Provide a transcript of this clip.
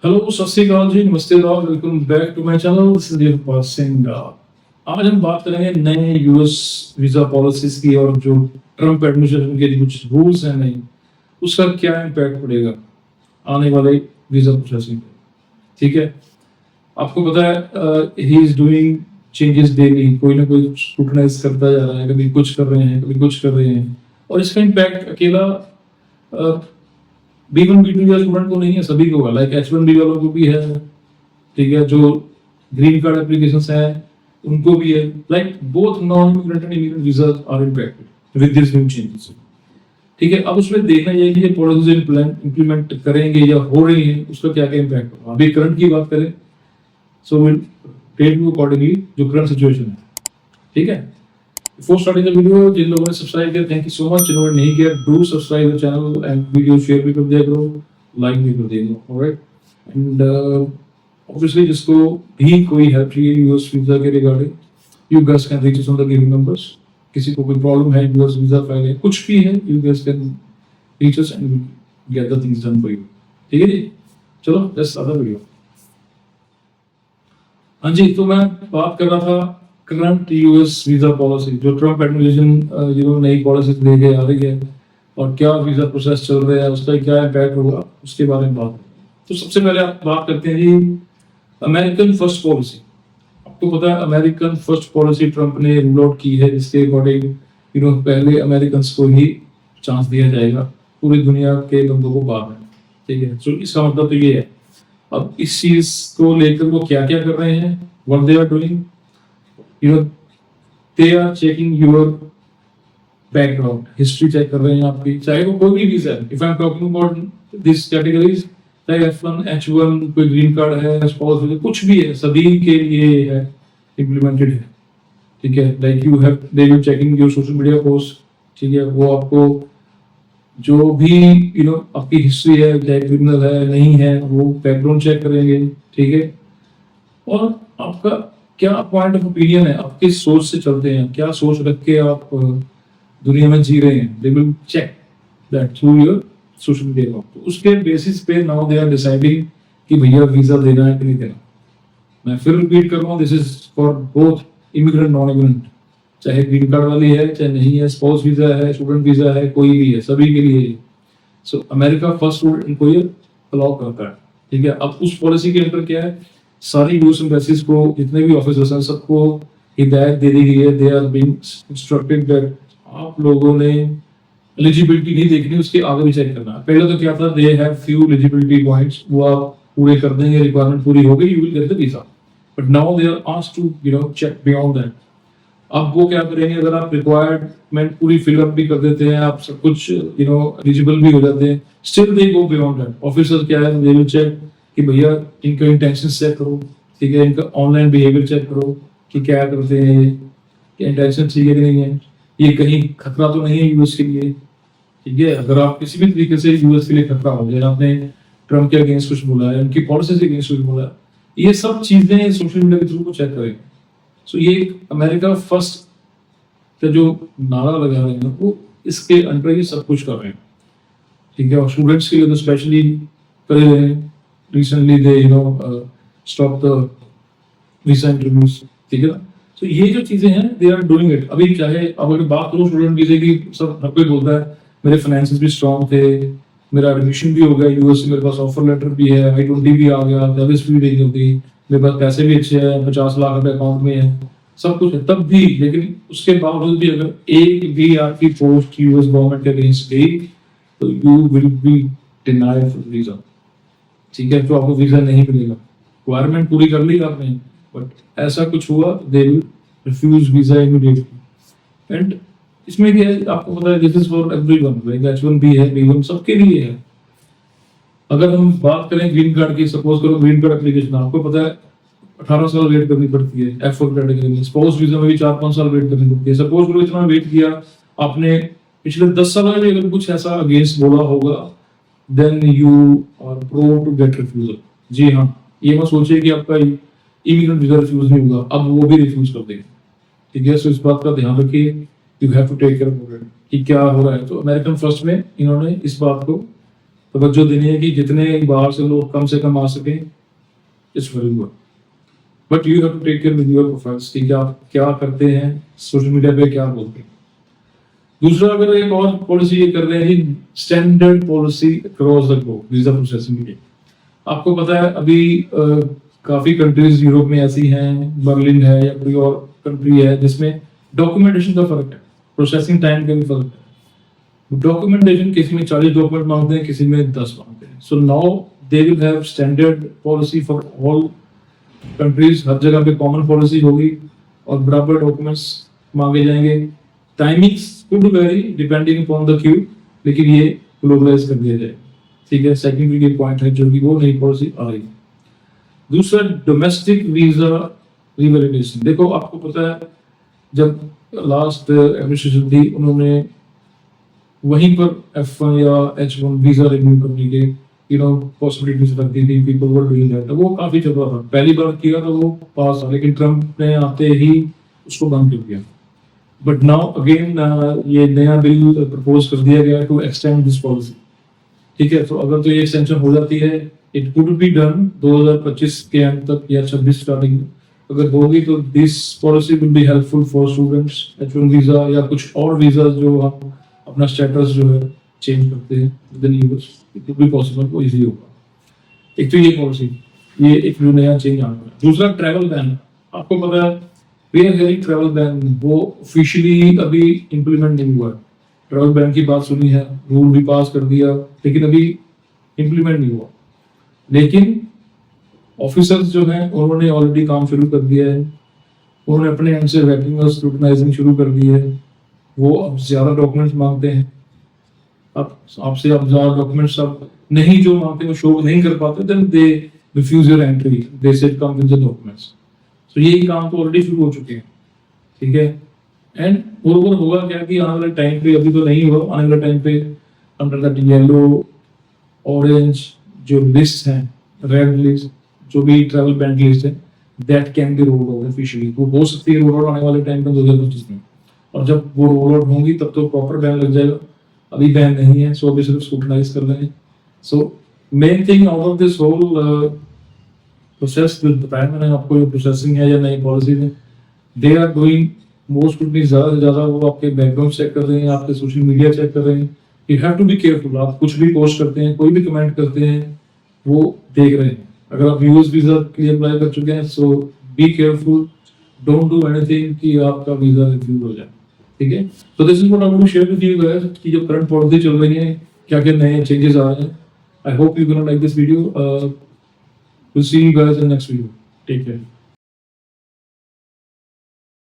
Hello, सत श्री अकाल जी, नमस्ते और welcome back to my channel. This is your Singh. आज हम बात करेंगे नए यूएस वीजा पॉलिसीज की और जो ट्रम्प एडमिनिस्ट्रेशन के कुछ रूल्स हैं नए, उसका क्या इम्पैक्ट पड़ेगा आने वाले वीजा प्रोसेसिंग पे। ठीक है, आपको पता है he is doing changes daily, कोई ना कोई स्क्रूटनाइज करता जा रहा है, कभी कुछ कर रहे हैं, कभी कुछ कर रहे हैं, और इसका इम्पैक्ट अकेला B1 B2 या स्टूडेंट को नहीं है, सभी को है। लाइक H1B वालों को भी है, ठीक है, जो ग्रीन कार्ड एप्लीकेशंस हैं उनको भी है। Like both non immigrant and immigrant visa are impacted with this new changes. ठीक है, अब उसमें देखना ये कि ये पॉलिसीज इंप्लीमेंट करेंगे या हो रही हैं, उसका क्या क्या इम्पैक्ट होगा। अभी करंट की बात करें, so will tell you accordingly जो करंट सिचुएशन है। ठीक है, Before starting the video, जिन लोगों ने सब्सक्राइब किया थैंक यू सो मच, जिन्होंने नहीं किया do subscribe the channel and video share भी कर दिया करो, लाइक भी कर दिया करो। ऑलराइट, एंड ऑब्वियसली जिसको भी कोई हेल्प चाहिए यूएस वीजा के regarding, you guys can reach us on the given numbers. किसी को कोई प्रॉब्लम है यूएस वीजा फाइल है, कुछ भी है, you guys can reach us and get the things done for you. ठीक है जी, चलो लेट्स स्टार्ट द वीडियो। हाँ जी, तो मैं बात कर रहा था करंट यूएस वीजा पॉलिसी, जो ट्रम्प एडमिनिस्ट्रेशन जो नई पॉलिसी लेके आ रही है और क्या वीजा प्रोसेस चल रहा है, उसका क्या इम्पैक्ट होगा, उसके बारे में बात। तो सबसे पहले आप बात करते हैं जी अमेरिकन फर्स्ट पॉलिसी। आपको पता है अमेरिकन फर्स्ट पॉलिसी ट्रम्प ने रूल आउट की है, जिसके अकॉर्डिंग पहले अमेरिकन को ही चांस दिया जाएगा पूरी दुनिया के बंदों को बाद में। ठीक है, तो इसका मतलब तो ये है। अब इस चीज को लेकर वो क्या क्या कर रहे हैं, what they are doing, they are checking your background, history check कर रहे हैं आपकी, चाहे वो कोई भी वीजा है। If I'm talking about this categories, चाहे F1, H1, कोई ग्रीन कार्ड है, स्पाउस वीजा, कुछ भी है, सभी के लिए है इम्प्लीमेंटेड है। ठीक है, like you have they will checking your social media post. ठीक है, वो आपको जो भी आपकी हिस्ट्री है, चाहे क्रिमिनल है नहीं है, वो बैकग्राउंड चेक करेंगे। ठीक है, और आपका क्या पॉइंट ऑफ ओपिनियन है, आप किस सोच से चलते हैं, क्या सोच रख के आप दुनिया में जी रहे हैं, they will check that through your social media account. तो उसके बेसिस पे नाउ दे आर डिसाइडिंग कि भैया वीजा देना है कि नहीं देना। मैं फिर रिपीट कर रहा हूँ, this is for both immigrant non immigrant, चाहे ग्रीन कार्ड वाली है चाहे नहीं है, स्पाउस वीजा है, स्टूडेंट वीजा है, कोई भी है, सभी के लिए। सो अमेरिका फर्स्ट रूल इनको ये अलाउ करता है। ठीक है, अब उस पॉलिसी के अंदर क्या है, सारी यूएस एम्बेसीज को, जितने भी ऑफिसर्स हैं, सबको हिदायत दे दी गई है, they are being instructed that आप लोगों ने एलिजिबिलिटी नहीं देखनी, उसके आगे भी चेक करना। पहले तो क्या था, they have few eligibility points, वो आप पूरे कर देंगे, रिक्वायरमेंट पूरी हो गई, you will get the visa. But now they are asked to check beyond that. अब वो क्या करेंगे, अगर आप रिक्वायरमेंट पूरी फिलअप भी कर देते हैं, आप सब कुछ एलिजिबल भी हो जाते हैं, still they go beyond that. Officer क्या है, दे विल चेक कि भैया इनका इंटेंशन चेक करो। ठीक है, इनका ऑनलाइन बिहेवियर चेक करो कि क्या करते हैं, क्या इंटेंशन ठीक है कि नहीं है, ये कहीं खतरा तो नहीं है यूएस के लिए। ठीक है, अगर आप किसी भी तरीके से यूएस के लिए खतरा हो जाए, आपने ट्रम्प के अगेंस्ट कुछ बोला है, उनकी पॉलिसी के अगेंस्ट कुछ बोला है, ये सब चीजें सोशल मीडिया के थ्रू को चेक करेंगे। सो ये अमेरिका फर्स्ट का जो नारा लगा रहे हैं, वो इसके अंडर ही सब कुछ कर रहे हैं। ठीक है, और स्टूडेंट्स के लिए तो स्पेशली कर रहे हैं। Recently they stopped the visa interviews। ठीक है ना, तो ये जो चीजें हैं they are doing it। अभी चाहे अब अगर बात करूं स्टूडेंट वीजे की, सब हर कोई बोलता है मेरे फाइनेंसेस भी स्ट्रांग थे, मेरा एडमिशन भी हो गया यूएस से, मेरे पास ऑफर लेटर भी है, I-20 भी आ गया, सर्विस भी देनी होती, मेरे पास पैसे भी अच्छे हैं, 50 लाख रुपए अकाउंट में है, सब कुछ है, तब भी, लेकिन उसके बावजूद भी अगर एक भी आपकी पोस्ट यूएस गवर्नमेंट के अगेंस्ट गई तो you will be denied for visa. ठीक है, तो आपको वीजा नहीं मिलेगा। रिक्वायरमेंट पूरी कर ली आपने, बट ऐसा कुछ हुआ, they will refuse visa immediately. And इसमें क्या है, आपको पता है, this is for everyone, like H1 भी है, B1 सबके लिए है। अगर हम बात करें ग्रीन कार्ड की, सपोज करो ग्रीन कार्ड एप्लीकेशन, आपको पता है 18 साल वेट करनी पड़ती है F1 कैटेगरी में, स्पाउस वीजा में भी 4-5 साल वेट करनी पड़ती है। सपोज करो इतना वेट किया आपने, पिछले 10 साल में अगर कुछ ऐसा अगेंस्ट बोला होगा, then you are prone to get refusal। जी हाँ, ये मत सोचिए कि आपका इमिग्रेंट वीजा रिफ्यूज नहीं होगा, अब वो भी रिफ्यूज कर देंगे। ठीक है, सो इस बात का ध्यान रखिए, you have to take care of it कि क्या हो रहा है। तो अमेरिकन फर्स्ट में इन्होंने इस बात को तवज्जो देनी है कि जितने बाहर से लोग कम से कम आ सकें, it's very good. But you have to take care with your profiles कि आप क्या करते हैं, सोशल मीडिया पे क्या बोलते हैं। दूसरा, अगर एक और पॉलिसी ये कर रहे हैं जी, standard policy across the globe visa processing की। आपको पता है अभी काफी कंट्रीज यूरोप में ऐसी हैं, बर्लिन है या कोई और कंट्री है, जिसमें डॉक्यूमेंटेशन का फर्क है, प्रोसेसिंग टाइम का भी फर्क है। डॉक्यूमेंटेशन किसी में 40 डॉक्यूमेंट मांगते हैं, किसी में 10 मांगते हैं। So now they will have standard policy for all countries, हर जगह पे कॉमन पॉलिसी होगी और बराबर डॉक्यूमेंट्स मांगे जाएंगे। Timings could very depending upon the Q, लेकिन ये ग्लोबलाइज कर दिया जाए, ठीक है। सेकंडरी ये पॉइंट है जो कि वो नई पॉलिसी आ रही है। दूसरा, डोमेस्टिक वीजा रिवैलिडेशन। देखो आपको पता है जब लास्ट एडमिनिस्ट्रेशन थी, उन्होंने वहीं पर F1 या H1 वीजा रिन्यू करने के पॉसिबिलिटीज रख दी थी, पीपल वर डूइंग दैट। वो काफी चल रहा था, पहली बार किया था वो पास था, लेकिन ट्रम्प ने आते ही उसको बंद कर दिया। बट नाउ अगेन ये नया बिल प्रपोज कर दिया गया टू एक्सटेंड दिस पॉलिसी, ठीक है। तो अगर तो ये एक्सटेंशन हो जाती है, इट कुड बी डन 2025 के अंत तक या 26 स्टार्टिंग में अगर होगी, तो this policy will be helpful for students, H1 visa या कुछ और वीजा जो हम अपना स्टेटस जो है चेंज करते हैं with in US, it will be possible, वो इजी होगा। एक तो ये पॉलिसी, ये एक जो नया चेंज आने वाला है। दूसरा, ट्रैवल बैन। आपको पता है ट्रैवल बैन वो ऑफिशियली अभी इंप्लीमेंट नहीं हुआ है। ट्रैवल बैन की बात सुनी है, रूल भी पास कर दिया, लेकिन अभी इंप्लीमेंट नहीं हुआ। लेकिन ऑफिसर्स जो हैं उन्होंने ऑलरेडी काम शुरू कर दिया है, उन्होंने अपने एंड से वेटिंग और स्क्रूटनाइजिंग शुरू कर दी है। वो अब ज्यादा डॉक्यूमेंट्स मांगते हैं, अब आपसे अब ज्यादा डॉक्यूमेंट्स अब नहीं जो मांगते वो शो नहीं कर पाते, then they refuse your entry, they said come with the documents. तो यही काम तो ऑलरेडी शुरू हो चुके हैं, ठीक है। एंड मोरओवर होगा क्या कि आने वाले टाइम पे, अभी तो नहीं होगा, आने वाले टाइम पे अंडर दैट येलो ऑरेंज जो लिस्ट है, रेड लिस्ट, जो भी ट्रैवल बैन लिस्ट है, that can be rolled out officially. वो हो सकती है रोल आउट आने वाले टाइम पे 2025 में, और जब वो रोल आउट होंगी तब तो प्रॉपर बैन लग जाएगा। अभी बैन नहीं है, सो अभी सिर्फ स्क्रूटनाइज कर रहे हैं। So main thing out of this whole process जो बताया मैंने आपको, जो प्रोसेसिंग है या नई पॉलिसी में, they are doing most companies ज्यादा से ज्यादा वो आपके बैकग्राउंड चेक कर रहे हैं, आपके सोशल मीडिया चेक कर रहे हैं। You have to be careful. आप कुछ भी पोस्ट करते हैं, कोई भी कमेंट करते हैं, वो देख रहे हैं। अगर आप यूएस वीजा के लिए अप्लाई कर चुके हैं, so be careful, don't do anything कि आपका वीजा रिफ्यूज हो जाए, ठीक है। तो this is what I want to share with you guys कि जो करंट पॉलिसी चल रही है, क्या क्या नए चेंजेस आ रहे हैं। I hope you gonna like this video. Will see you guys in next video. Take care.